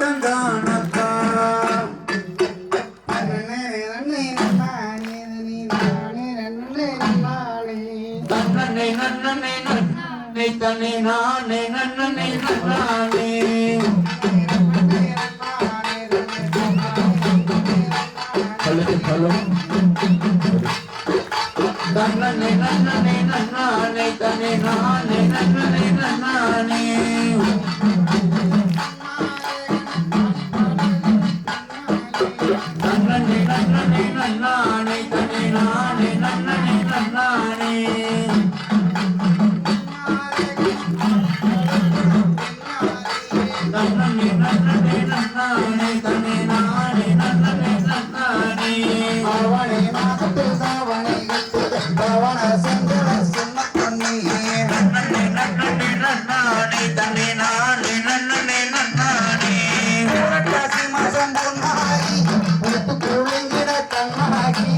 தந்தானக்கா தன்னனை நன்னனை நன்னனை தன்னை நானே நன்னனை நன்னானே தன்னனை நன்னனை நன்னானே தன்னை நானே நன்னனை நன்னானே நன்னனை நன்னனை நன்னானே தன்னை நானே நன்னனை நன்னானே நன்னனை நன்னனை நன்னானே தன்னை நானே நன்னனை நன்னானே அவனை மாதத்தில் சாவனை பவன செஞ்சல சொன்ன பொன்னி நன்னனை நன்னனை நன்னானே தன்னை நானே நன்னனை நன்னானே புரட்டாசி மாசம் பொன்னாகி புத்து குழுங்கிட கண்ணாகி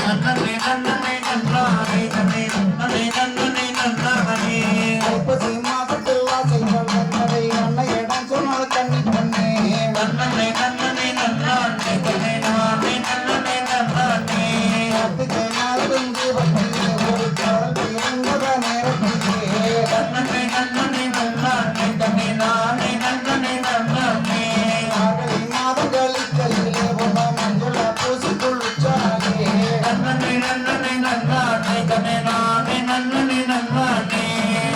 நன்னனை நன்னனை நன்னானே தன்னை நன்னனை நன்னனை நன்னானே ஐப்பசி மாசத்தில் வாசல் வந்ததை அன்னை இடம் சொன்னால் கண்ணி பொன்னே நன்னனை நன்னனை நன்னானே தன்னை நானே நன்னனை நன்னானே கார்த்திகை நாளும் தீபத்திலே ஒரு கால் இறங்குத நேரத்திலே நன்னனை நன்னனை நன்னானே தன்னை நானே நன்னனை நன்னானே ஆகலை மாதம் கழிக்கையிலே ஒரு மஞ்சள் பூசி குளிச்சாலே நன்னனை நன்னனை நன்னானே தன்னை நானே நன்னனை நன்னானே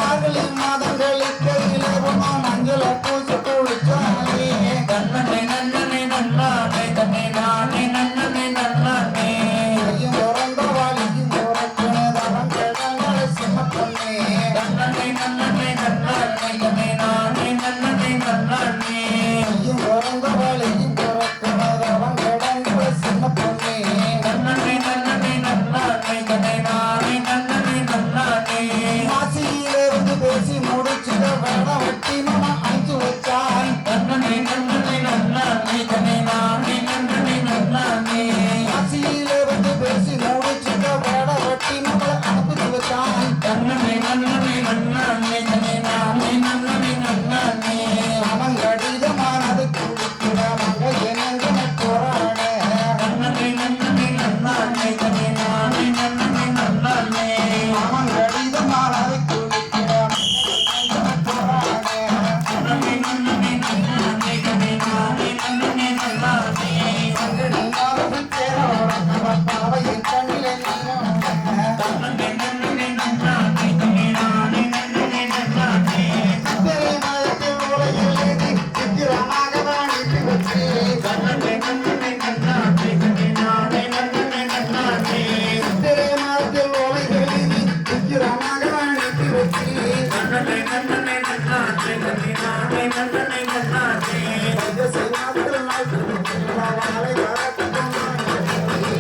ஆகலை மாதம் கழிக்கையிலே ஒரு மஞ்சள் பூசி குளிச்சாலே நன்னனை நன்னனை நன்னானே தன்னை நானே நன்னனை நன்னானே ஐயும் உறந்த வாலியும் உறக்கினதவன் கிழங்களை சிம்மப்பொன்னே நன்னனை நன்னனை நன்னானே தன்னை நானே நன்னனை நன்னானே ஐயும் உறந்த வாலியும் உறக்கினதவன் கிழங்களை சிம்மப்பொன்னே நன்னனை நன்னனை நன்னானே தன்னை நானே நன்னனை நன்னானே மாசியிலே வந்து பேசி முடிச்சுட வேட வெட்டி மன அஞ்சு வச்சான் நன்னனை நன்னனை நன்னானே தன்னை நானே நன்னனை நன்னானே மாசியிலே வந்து பேசி முடிச்சுட வேட வெட்டி மன அனுப்பி வச்சான் நன்னனை நன்னனை நன்னானே தன்னை நானே நன்னனை நன்னானே அவன் கடிதமானது குடிக்கிற மங்க என்னென்ன போராட நன்னனை நன்னனை நன்னானே தன்னை நானே நன்னனை நன்னானே அவன் கடிதமானது குடிக்கிற மங்க போராட நன்னனை நன்னனை நன்னானே தன்னை நானே நன்னனை நன்னானே அங்கடி நாளும் தேரோட பாவையின் கண்ணிலே நன்னனை நன்னனை நன்னானே தன்னை நானே நன்னனை நன்னானே சித்திரை மாதத்தில் உலகில் ஏதி சித்திரமாக வாணிட்டு வச்சு நன்னனை நன்னனை நன்னானே தன்னை நானே நன்னனை நன்னானே சித்திரை மாதத்தில் உலகில் ஏதி சித்திரமாக வாணிட்டு வச்சு நன்னனை நன்னனை நன்னானே தன்னை நானே நன்னனை நன்னானே செய்யாமல் நாள் வாழை வரட்டும்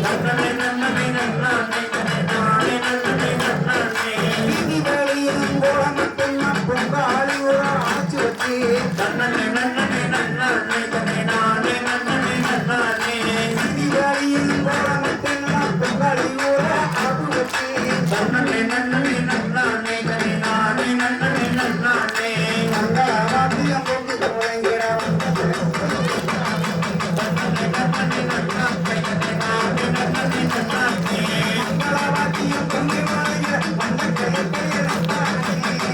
நன்னனை நன்னனை நன்னானே தன்னை நானே நன்னனை நன்னானே வீதி வேலையும் கோலமட்டும் பொங்காளி ஒரு ஆச்சு வச்சு நன்னனை நன்னனை நன்னானே தன்னை நானே நன்னனை நன்னானே வீதி வேலையும் கோலமட்டும் பொங்காளி ஒரு ஆச்சு வச்சு நன்னனை நன்னனை நன்னானே தன்னை நானே நன்னனை நன்னானே அந்த வாத்தியம் பொங்கி போங்கிற நன்னனை நன்னனை நன்னானே தன்னை நானே நன்னனை நன்னானே வாத்தியம் பொங்கி போங்கிற அந்த கையை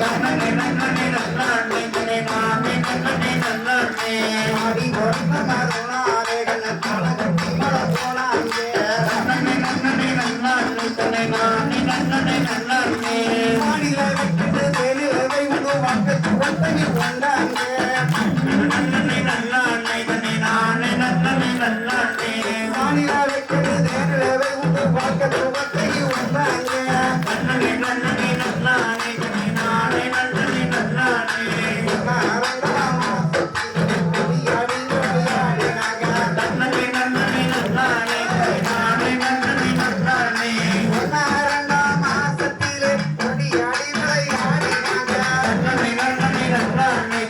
நன்னனை நன்னனை நன்னானே தன்னை நானே நன்னனை நன்னானே ஆடி பொறந்த மருணாலே கண்ணத்தால கட்டி மழ போனாங்கே நன்னனை நன்னனை நன்னானே தன்னை நானே நன்னனை நன்னானே மாடில வைக்கிட்டு வேலில வைந்து வாக்கத்து ஒட்டங்கி கொண்டாங்கே நன்னனை நன்னானே தன்னை நானே நன்னனை நன்னானே மாடில வைக்கிட்டு வேலில வைந்து வாக்கத்து ஒட்டங்கி கொண்டாங்கே நன்னனை நன்னனை நன்னானே தன்னை நானே நன்னனை நன்னானே நன்னனை நன்னனை நன்னானே தன்னை நானே நன்னனை நன்னானே இரண்டாம் மாசத்திலே கொடியாடி விளையாடினாங்க நன்னனை நன்னனை நன்னானே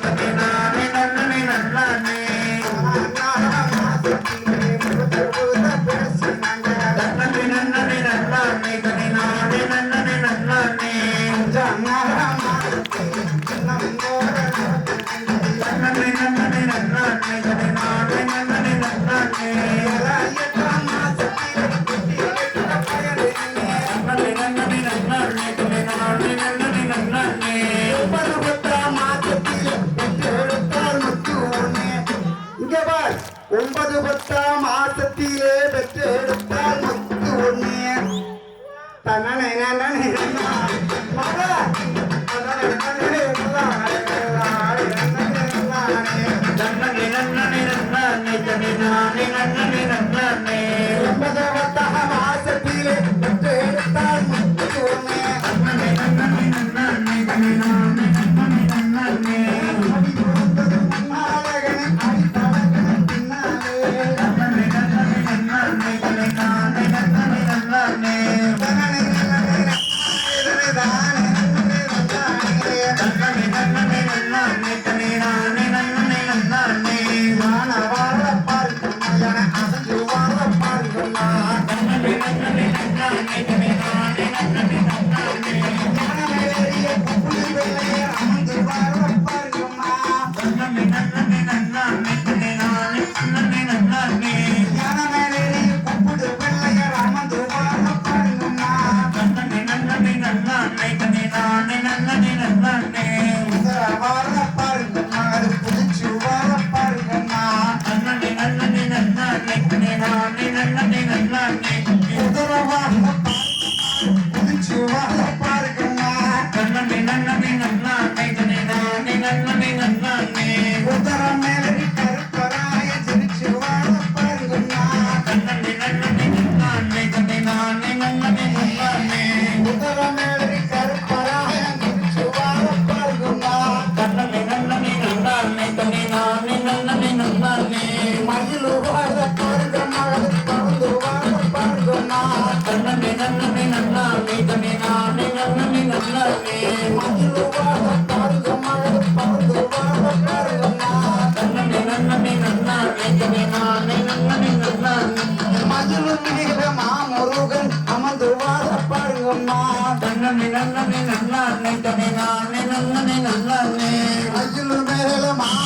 நன்னே அகில மேல மாமா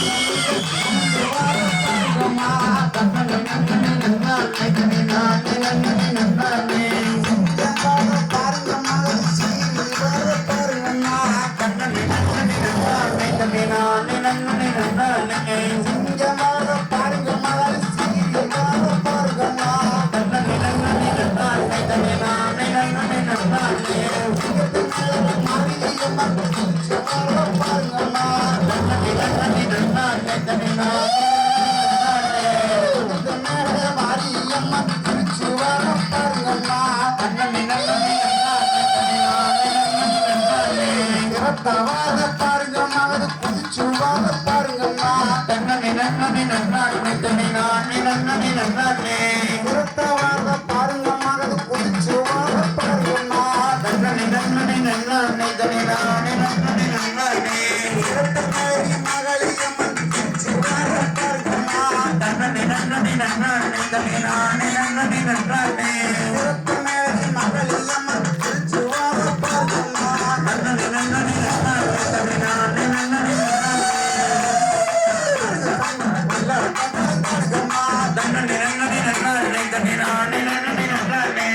தன்னே நன்னே நன்னானே தனி நானே நன்னே நன்னானே பாருங்க மகள் சீரி வர பாருங்கம்மா தன்னே நன்னே நன்னானே தனி நானே நன்னே நன்னானே சிங்கமாக பாருங்க மகள் சீரி வர பாருங்கம்மா தன்னே நன்னே நன்னானே தனி நானே நன்னே நன்னானே மாரியம்மா குறிச்சு வர பாருங்கம்மா தன்னே நன்னே நன்னானே தனி நானே மாரியம்மா குறிச்சு வர பாருங்கம்மா தன்னே நன்னே நன்னானே தனி நானே நன்னே நன்னானே தவாத பாருங்க மகது குதிச்சு வர பாருங்கம்மா தன்னே நன்னே நன்னானே தனி நானே நன்னே நன்னானே தவாத பாருங்க மகது குதிச்சு வர பாருங்கம்மா தன்னே நன்னே நன்னானே தனி நானே நன்னே நன்னானே மகளியம்மன் குதிச்சு வர பாருங்கம்மா தன்னே நன்னே நன்னானே தனி நானே நன்னே நன்னானே மகளியம்மன் குதிச்சு வர பாருங்கம்மா தன்னே நன்னே நன்னானே தனி நானே நன்னே தன்னே நன்னே நன்னானே தனி நானே நன்னே நன்னானே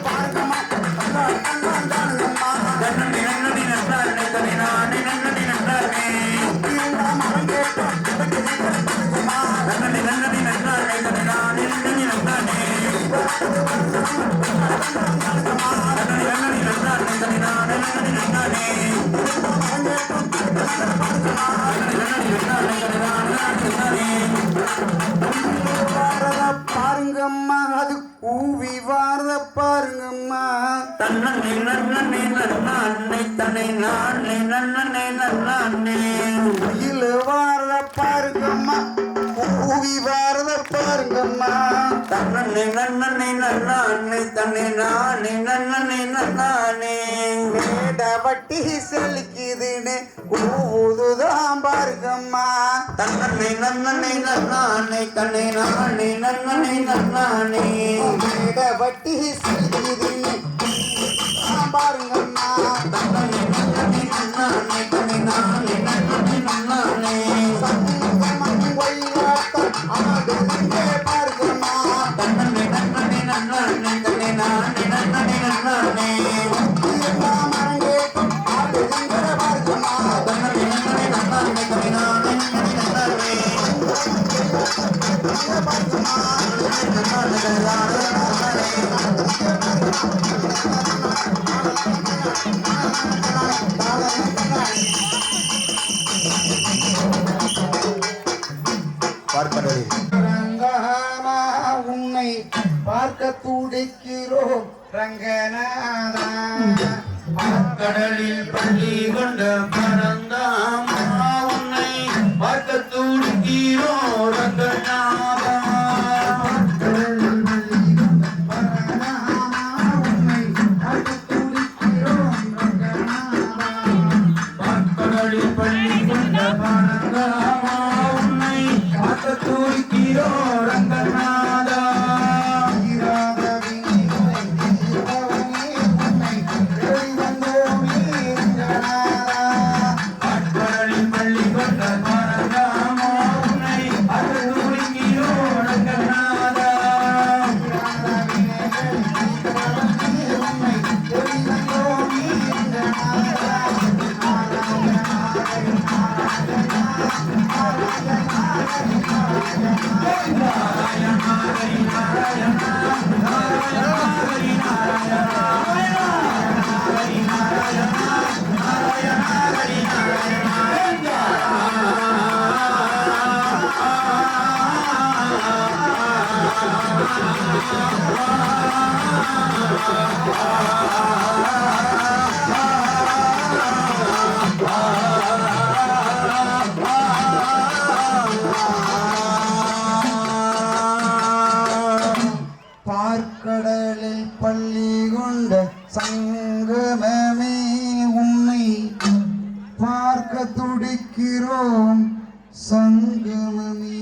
பாருங்கம்மா தன்னே நன்னே நன்னானே தனி நானே நன்னே நன்னானே மரம் கேட்டோம் தன்னே நன்னே நன்னானே தனி நானே நன்னே நன்னானே தன்னே நன்னே நன்னானே தனி நானே நன்னே நன்னானே பாருங்கம்மா அது கூவி வாரத பாருங்கம்மா தன்னே நன்னே நன்னானே தனி நானே நன்னே நன்னானே இல்ல வாரத பாருங்கம்மா கூவி வாரத பாருங்கம்மா தன்னே நன்னே நன்னானே தனி நானே நன்னே நன்னானே வேட வட்டி செலுக்குதுன்னு கூவுதுதான் பாருங்கம்மா தன்னே நன்னே நன்னானே தனி நானே நன்னே நன்னானே வேட வட்டி செலுக்குதுன்னு பாருங்கம்மா தன்னே நன்னே நன்னானே தனி நானே நன்னே நன்னானே சங்கமம் கொய்யாட்டம் ஆடுதுங்கே பாருங்கம்மா தன்னே நன்னே நன்னானே தனி நானே நன்னே நன்னானே மரம் கேட்டும் ஆடுதுங்கே பாருங்கம்மா தன்னே நன்னே நன்னானே தனி நானே நன்னே நன்னானே ரங்கநாதா உன்னை பார்க்க துடிக்கிறோம் ரங்கநாதா கடலில் பள்ளி கொண்ட பரந்தாமா உன்னை பார்க்க துடிக்கிறோ ரங்கநாதா கடலில் பள்ளி கொண்ட பரந்தாமா உன்னை பார்க்க துடிக்கிறோ ரங்கநாதா கடலில் பள்ளி கொண்ட பரந்தாமா உன்னை பார்க்க துடிக்கிறோ ரங்கநாதா பார்க்கடலில் பள்ளி கொண்ட சங்கமமே உன்னை பார்க்க துடிக்கிறோம் சங்கமமே.